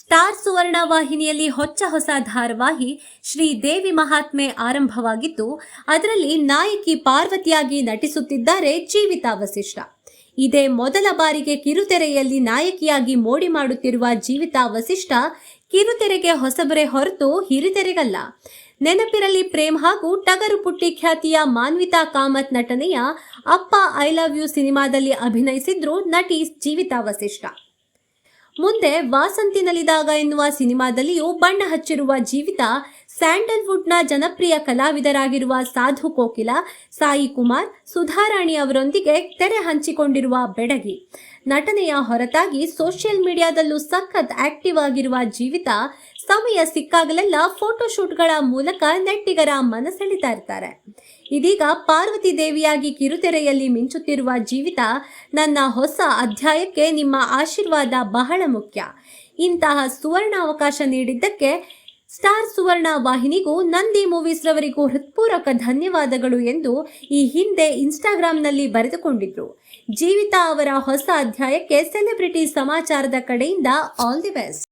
Star ಸುವರ್ಣ ವಾಹಿನಿಯಲ್ಲಿ ಹೊಸ ಧಾರಾವಾಹಿ ಶ್ರೀದೇವಿ ಮಹಾತ್ಮೆ ಆರಂಭವಾಗಿದ್ದು, ಅದರಲ್ಲಿ ನಾಯಕಿ ಪಾರ್ವತಿಯಾಗಿ ನಟಿಸುತ್ತಿದ್ದಾರೆ ಜೀವಿತಾ ವಸಿಷ್ಠ. ಇದೇ ಮೊದಲ ಬಾರಿಗೆ ಕಿರುತೆರೆಯಲ್ಲಿ ನಾಯಕಿಯಾಗಿ ಮೋಡಿ ಮಾಡುತ್ತಿರುವ ಜೀವಿತಾ ವಸಿಷ್ಠ ಕಿರುತೆರೆಗೆ ಹೊಸಬರೇ ಹೊರತು ಹಿರಿತೆರೆಗಲ್ಲ. ನೆನಪಿರಲಿ ಪ್ರೇಮ್ ಹಾಗೂ ಟಗರು ಪುಟ್ಟಿ ಖ್ಯಾತಿಯ ಮಾನ್ವಿತಾ ಕಾಮತ್ ನಟನೆಯ ಅಪ್ಪ ಐ ಲವ್ ಯು ಸಿನಿಮಾದಲ್ಲಿ ಅಭಿನಯಿಸಿದ್ರು ನಟಿ ಜೀವಿತಾ ವಸಿಷ್ಠ. ಮುಂದೆ ವಾಸಂತಿನಲ್ಲಿದಾಗ ಎನ್ನುವ ಸಿನಿಮಾದಲ್ಲಿಯೂ ಬಣ್ಣ ಹಚ್ಚಿರುವ ಜೀವಿತಾ ಸ್ಯಾಂಡಲ್ವುಡ್ನ ಜನಪ್ರಿಯ ಕಲಾವಿದರಾಗಿರುವ ಸಾಧು ಕೋಕಿಲ, ಸಾಯಿ ಕುಮಾರ್, ಸುಧಾರಾಣಿ ಅವರೊಂದಿಗೆ ತೆರೆ ಹಂಚಿಕೊಂಡಿರುವ ಬೆಡಗಿ. ನಟನೆಯ ಹೊರತಾಗಿ ಸೋಷಿಯಲ್ ಮೀಡಿಯಾದಲ್ಲೂ ಸಖತ್ ಆಕ್ಟಿವ್ ಆಗಿರುವ ಜೀವಿತಾ ಸಮಯ ಸಿಕ್ಕಾಗಲೆಲ್ಲ ಫೋಟೋಶೂಟ್ಗಳ ಮೂಲಕ ನೆಟ್ಟಿಗರ ಮನಸೆಳಿತಾ ಇರ್ತಾರೆ. ಇದೀಗ ಪಾರ್ವತಿ ದೇವಿಯಾಗಿ ಕಿರುತೆರೆಯಲ್ಲಿ ಮಿಂಚುತ್ತಿರುವ ಜೀವಿತಾ, ನನ್ನ ಹೊಸ ಅಧ್ಯಾಯಕ್ಕೆ ನಿಮ್ಮ ಆಶೀರ್ವಾದ ಬಹಳ ಮುಖ್ಯ. ಇಂತಹ ಸುವರ್ಣ ಅವಕಾಶ ನೀಡಿದ್ದಕ್ಕೆ ಸ್ಟಾರ್ ಸುವರ್ಣ ವಾಹಿನಿಗೂ ನಂದಿ ಮೂವೀಸ್ ರವರಿಗೂ ಹೃತ್ಪೂರ್ವಕ ಧನ್ಯವಾದಗಳು ಎಂದು ಈ ಹಿಂದೆ ಇನ್ಸ್ಟಾಗ್ರಾಂನಲ್ಲಿ ಬರೆದುಕೊಂಡಿದ್ರು. ಜೀವಿತಾ ಅವರ ಹೊಸ ಅಧ್ಯಾಯಕ್ಕೆ ಸೆಲೆಬ್ರಿಟಿ ಸಮಾಚಾರದ ಕಡೆಯಿಂದ ಆಲ್ ದಿ ಬೆಸ್ಟ್.